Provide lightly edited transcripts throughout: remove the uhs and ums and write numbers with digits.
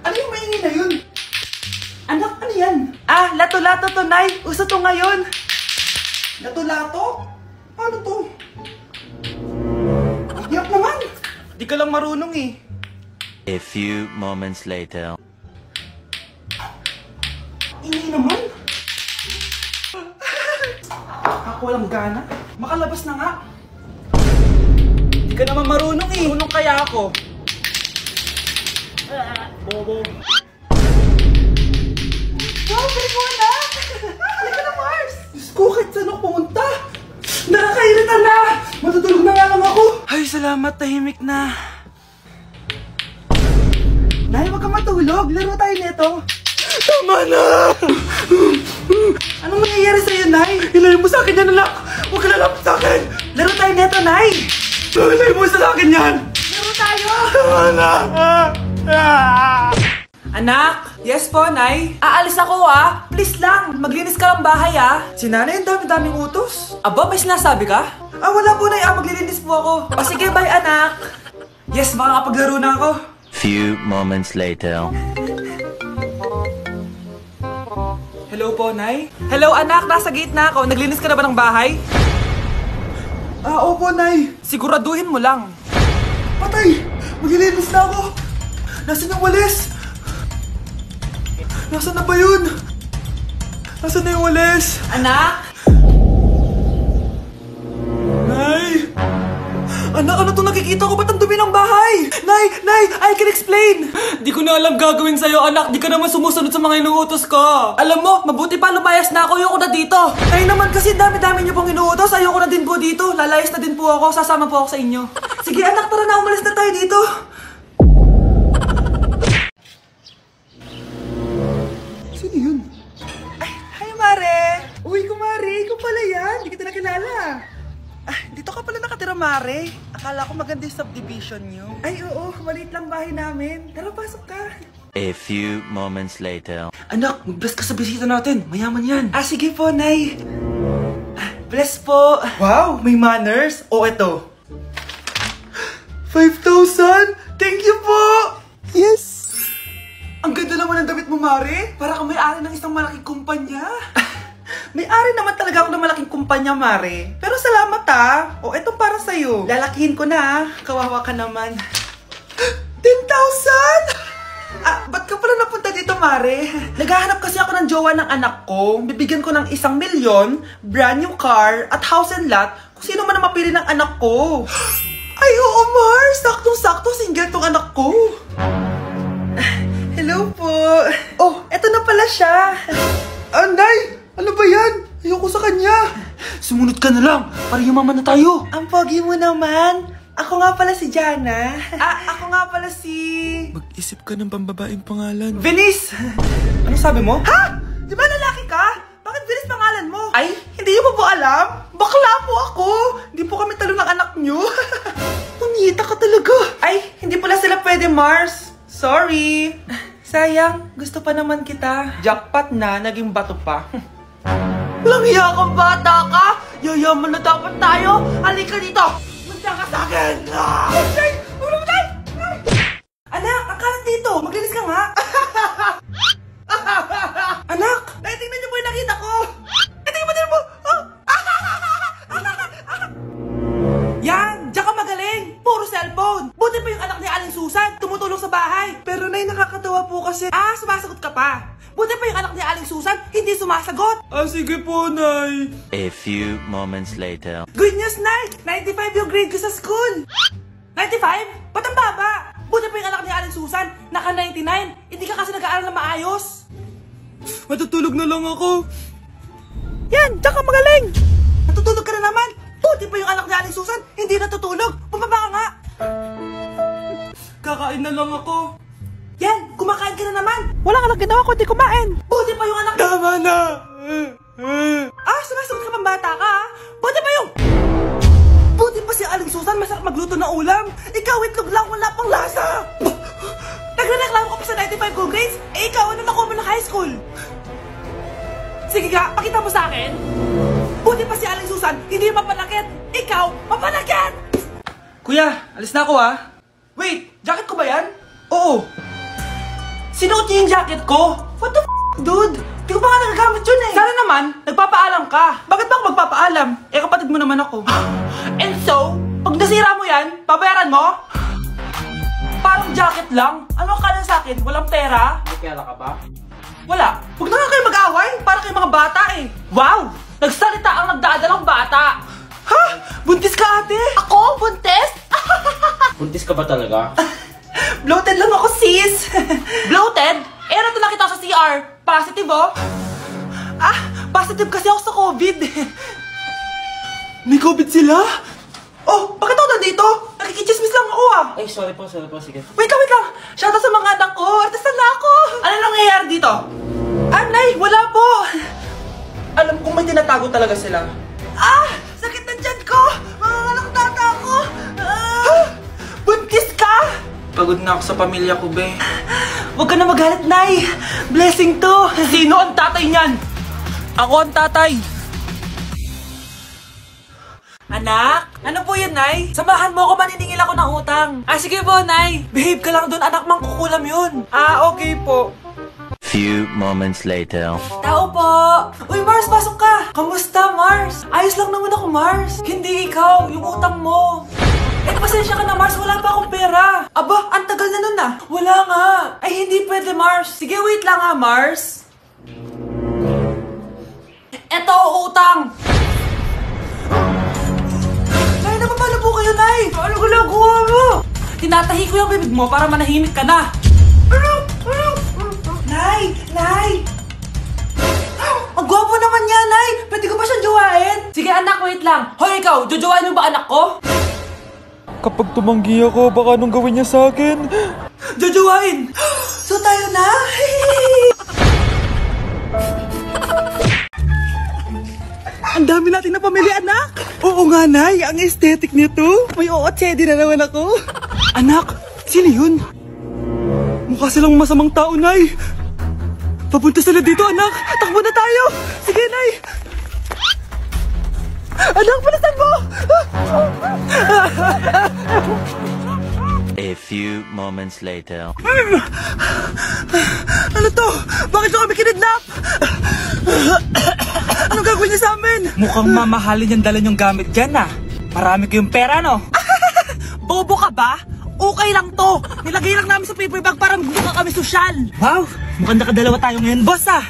Ano yung maingay na yun? Anak, ano yan? Ah, lato-lato to, Nay. Uso to ngayon. Lato-lato? Ano to? Iyak naman. Di ka lang marunong eh. A few moments later. Ingay naman. Ako walang gana. Makalabas na nga. Di ka naman marunong eh. Marunong kaya ako. Bobo. Wow, galing mo na! Halika na, Mars! Diyos ko, kahit saan ako pumunta! Nakakairita na! Matutulog na nga lang ako! Ay, salamat, tahimik na. Nay, wag ka matulog. Laro tayo nito. Tama na! Anong nangyayari sa'yo, Nay? Ilayo mo sa akin yan, anak! Huwag ka lalapit sa akin! Laro tayo nito, Nay! Ilayo mo sa akin yan! Laro tayo! Tama na! Anak! Yes po, Nay? Aalis ako ah! Please lang! Maglinis ka ng bahay ah! Si Nanay, ang dami-daming utos! Aba, may sinasabi ka? Ah, wala po, Nay! Ah, maglilinis po ako! O sige, bye anak! Yes, makakapaglaro na ako! Few moments later. Hello po, Nay? Hello, anak! Nasa gate na ako! Naglinis ka na ba ng bahay? Ah, opo, Nay! Siguraduhin mo lang! Patay! Maglilinis na ako! Nasaan yung walis? Nasaan na ba yun? Nasaan na yung walis? Anak? Nay! Anak, ano itong nakikita ko? Ba't ang dumi ng bahay? Nay! Nay! I can explain! Di ko na alam gagawin sa'yo, anak. Di ka naman sumusunod sa mga inuutos ko. Alam mo, mabuti pa lumayas na ako. Ayoko na dito. Nay naman kasi dami-dami niyo pong inuutos. Ayoko na din po dito. Lalayas na din po ako. Sasama po ako sa inyo. Sige anak, tara na. Umalis na tayo dito. Sino yun? Ay, hi Mare! Uy, kumare. Ikaw pala yan. Di kita nakilala. Ah, dito ka pala nakatira, Mare. Akala ko maganda yung subdivision nyo. Ay, oo. Maliit lang bahay namin. Tara, pasok ka. A few moments later. Anak, mag-bless ka sa bisita natin. Mayaman yan. Ah, sige po, Nay. Ah, bless po. Wow, may manners. O, eto. 5,000! Thank you po! Yes! Ang ganda naman ng damit mo, Mare. Para kang may-ari ng isang malaking kumpanya. May-ari naman talaga ako ng malaking kumpanya, Mare. Pero salamat ah. O, eto para sa'yo. Lalakihin ko na ah. Kawawa ka naman. 10,000! Ah, ba't ka pala napunta dito, Mare? Naghahanap kasi ako ng jowa ng anak ko. Bibigyan ko ng 1,000,000, brand new car, at house and lot kung sino man ang mapili ng anak ko. Ay, oo, Mar! Saktong-sakto, single tong anak ko. Hello po. Oh, eto na pala siya. Anday! Ano ba yan? Ayoko sa kanya. Sumunod ka na lang. Para yumaman na tayo. Ang pogi mo naman. Ako nga pala si Jana. Ah, ako nga pala si... Mag-isip ka ng pambabaeng pangalan. Venice! Ano sabi mo? Ha? Di ba lalaki ka? Bakit Venice pangalan mo? Ay, hindi mo po alam? Bakla po ako. Hindi po kami talo ng anak nyo. Pungita ka talaga. Ay, hindi pala sila pwede, Mars. Sorry. Sayang, gusto pa naman kita. Jackpot na, naging bato pa. Walang hiya kang bata ka! Yayaman na dapat tayo! Halika dito! Munta ka sa akin! Ay! Umamatay! Anak! Ang kalat dito! Maglinis ka nga! Anak! Tingnan niyo po yung nakita ko! Tingnan mo din mo! Yan! Diyan ka magaling! Puro cellphone! Buti pa yung anak ni Aling Susan! Tumutulong sa bahay! Pero Nay, nakakatawa po kasi... Ah, sumasagot ka pa! Buti pa yung anak ni Aling Susan, hindi sumasagot. Ah, sige po, Nay. A few moments later. Good news, Nay! 95 yung grade ko sa school. 95? Ba't ang baba? Buti pa yung anak ni Aling Susan, naka 99. Hindi ka kasi nag-aaral na maayos. Matutulog na lang ako. Yan, diyan ka magaling. Natutulog ka na naman. Buti pa yung anak ni Aling Susan, hindi natutulog. Pumaba ka nga. Kakain na lang ako. Yan, kumakain ka na naman. Wala ka lang ginawa kundi kumain. Buti pa yung anak... Tama na! Ah, sumasagot ka pang bata ka ah. Buti pa yung... Buti pa si Aling Susan, masarap magluto ng ulam. Ikaw, itlog lang, wala pang lasa. Nagrereklamo ka pa sa 95 good grades? Eh ikaw, ano nakuha mo ng high school? Sige nga, pakita mo sa akin. Buti pa si Aling Susan, hindi mapanakit. Ikaw, mapanakit! Kuya, alis na ako ah. Wait, jacket ko ba yan? Oo. Sinuot niya yung jacket ko. What the dude? Di ko pa nga nagagamit yun eh. Sana naman, nagpapaalam ka. Bakit ba ako magpapaalam? Eh, kapatid mo naman ako. And so, pag nasira mo yan, babayaran mo? Parang jacket lang. Ano ka na sa akin? Walang pera? May pera ka ba? Wala. Huwag na nga kayo mag-away. Para kayo mga bata eh. Wow! Nagsalita ang nagdadalang bata. Ha? Buntis ka ate? Ako? Buntis? Buntis ka ba talaga? Bloated lang ako sis. Bloated? Eh, nato nakita sa CR. Positive oh. Ah, positive kasi ako sa COVID. May COVID sila? Oh, bakit ako nandito? Nakikichismis lang ako ah. Ay, sorry po, sige. Wait lang. Shoutout sa mga anak ko. Artista na ako. Ano nangyayari dito? Nay, wala po. Alam kong may tinatago talaga sila. Ah, sakit na tiyan ko. Mga tata ko. Buntis ka? Pagod na ako sa pamilya ko, be. Huwag ka na magalit, Nay. Blessing to. Sino ang tatay niyan? Ako ang tatay. Anak, ano po yun, Nay? Samahan mo ako, maniningil ako ng utang. Ah, sige po, Nay. Behave ka lang dun, anak, mangkukulam yun. Ah, okay po. Few moments later. Tao po! Uy, Mars, pasok ka! Kamusta, Mars? Ayos lang naman ako, Mars. Hindi ikaw, yung utang mo. Eh, pasensya ka na, Mars. Wala pa akong pera. Aba, ang tagal na nun ah. Wala nga. Ay, hindi pwede, Mars. Sige, wait lang ha, Mars. Eto, utang. Nay, napapala po kayo, Nay. Ano ginagawa mo? Tinatahi ko yung bibig mo para manahimik ka na. Nay! Ang gwapo naman niya, Nay! Pwede ko ba siyang jowain? Sige, anak, wait lang. Hoy, ikaw, jojowain mo ba anak ko? Kapag tumanggi ako, baka anong gawin niya sa akin? Jojowain! So tayo na? Ang dami natin na pamilya, anak! Oo nga, Nay. Ang aesthetic nito. May ootsedi na naman ako. Anak, sino yun? Mukha silang masamang tao, Nay. Papunta sila dito, anak. Takbo na tayo. Sige, Nay. Anak, palasan mo! A few moments later. Ano to? Bakit nyo kami kinidnap? Anong gagawin niya sa amin? Mukhang mamahalin yung dala nyong gamit dyan ah. Marami kayong pera, no? Bobo ka ba? Okay lang to. Nilagay lang namin sa paper bag para magbuka kami sosyal. Wow, mukhang nakadalawa tayo ngayon, boss ah.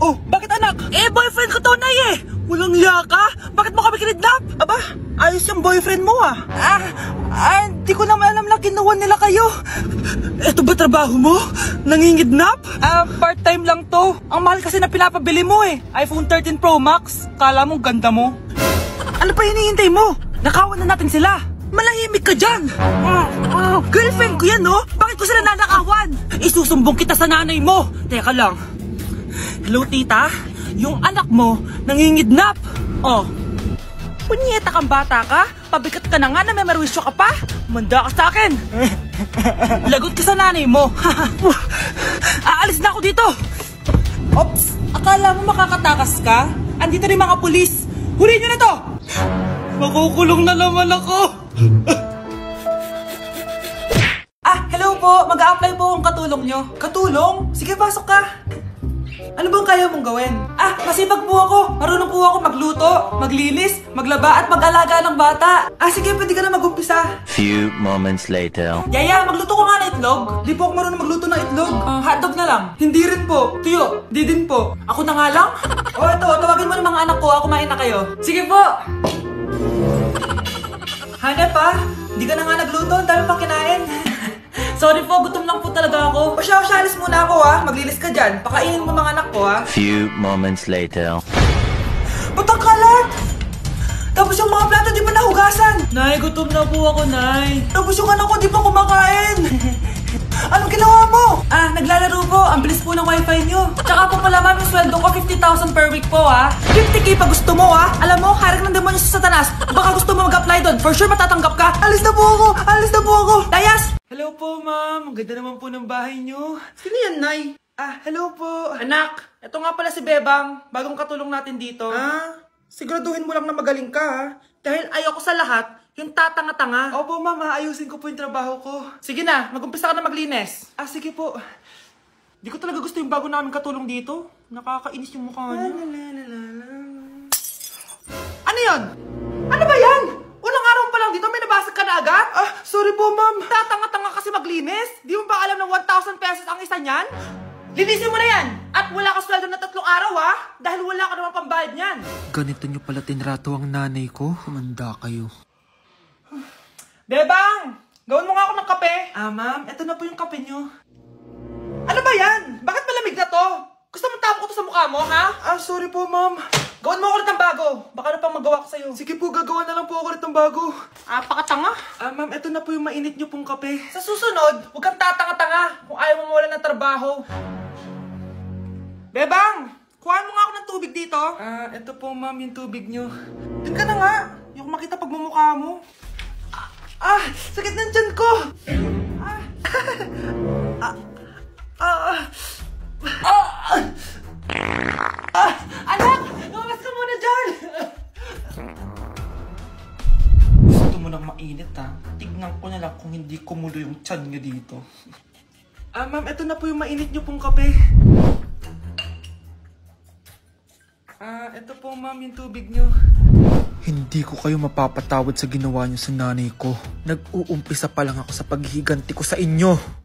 Oh, bakit anak? Eh, boyfriend ko to, Nay eh. Walang hiya ka? Bakit mo kami kinidnap? Aba, ayos yung boyfriend mo ah. Hindi ko naman alam na kinuha nila kayo. Ito ba trabaho mo? Nangingidnap? Part-time lang to. Ang mahal kasi na pinapabili mo eh. iPhone 13 Pro Max. Kala mo ganda mo. Ano pa hinihintay mo? Nakawan na natin sila. Malahimik ka dyan. Girlfriend ko yan, no? Bakit ko sila nanakawan? Isusumbong kita sa nanay mo. Teka lang. Hello, tita? Yung anak mo nangingidnap. Oh. Punyeta kang bata ka? Pabigat ka na nga na may merwisyo ka pa? Manda ka sa akin. Lagot ka sa nanay mo. Aalis na ako dito. Ops, akala mo makakatakas ka? Andito rin mga pulis. Huli nyo na to! Makukulong na naman ako. Hello po. Mag-a-apply po ang katulong nyo. Katulong? Sige, pasok ka. Ano bang kaya mong gawin? Masipag po ako. Marunong po ako magluto, maglinis, maglaba at mag-alaga ng bata. Sige, pwede ka na mag-umpisa. Few moments later. Yaya, magluto ko nga ng itlog. Di po ako marunong magluto ng itlog. Hotdog na lang. Hindi rin po. Tuyo, di din po. Ako na nga lang? Ito, tawagin mo ng mga anak ko. Kumain na kayo. Sige po. Hanep pa. Di ka na nga nagluto. Ang dami pang kinain. Sorry po, gutom lang po talaga ako. O siya, alis muna ako ha. Maglinis ka dyan. Pakainin mo mga anak ko ha. Few moments later. Ba't ang kalat? Tapos yung mga plato di pa nahugasan. Nay, gutom na po ako, Nay. Tapos yung anak ko di pa kumakain. Anong ginawa mo? Naglalaro po. Ang bilis po ng wifi nyo. Tsaka po pala ma'am, yung sweldo ko 50,000 per week po ha. 50k pa gusto mo ha. Alam mo, harik ng demonyo sa Satanas. Baka gusto mo mag-apply doon. For sure matatanggap ka. Alis na po ako. Dayas! Hello po, ma'am. Ang ganda naman po ng bahay nyo. Sino yan, Nay? Hello po. Anak, ito nga pala si Bebang. Bagong katulong natin dito. Siguraduhin mo lang na magaling ka, ha? Dahil ayoko sa lahat, Yung tatanga-tanga. Opo, ma'am. Ayusin ko po yung trabaho ko. Sige na, mag-umpisa ka na maglinis. Ah, sige po. Di ko talaga gusto yung bago namin katulong dito. Nakakainis yung mukha niya. Ano yun? Ano ba yan? Unang araw pa lang dito, may nabasag ka na agad? Ah, sorry po, ma'am. Tatanga-tanga kasi maglinis. Di mo ba alam ng 1,000 pesos ang isa niyan? Linisin mo na yan! At wala ka sweldo na 3 araw, ha? Dahil wala ka naman pambayad niyan. Ganito nyo pala tinrato ang nanay ko. Humanda kayo. Bebang! Gawin mo nga ako ng kape. Ah, ma'am. Ito na po yung kape nyo. Ano ba yan? Bakit malamig na to? Gusto mo tapo ko to sa mukha mo, ha? Ah, sorry po, ma'am. Gawin mo ako ulit ng bago. Baka na pang magawa ko sa'yo. Sige po, gagawa na lang po ako ulit ng bago. Ah, pakatanga. Ah, ma'am. Ito na po yung mainit nyo pong kape. Sa susunod, huwag kang tatanga-tanga kung ayaw mo mawala ng trabaho. Bebang! Kuhaan mo nga ako ng tubig dito. Ah, ito po, ma'am, yung tubig nyo. Doon ka na nga. Yung makita pagmumukha mo. Ah! Sakit ng tiyan ko! Anak! Lumabas ka muna dyan! Gusto mo nang mainit, ha? Tignan ko na lang kung hindi kumulo yung tiyan nyo dito. Ah, ma'am, ito na po yung mainit nyo pong kape. Ah, ito po, ma'am, yung tubig nyo. Hindi ko kayo mapapatawad sa ginawa nyo sa nanay ko. Nag-uumpisa pa lang ako sa paghihiganti ko sa inyo.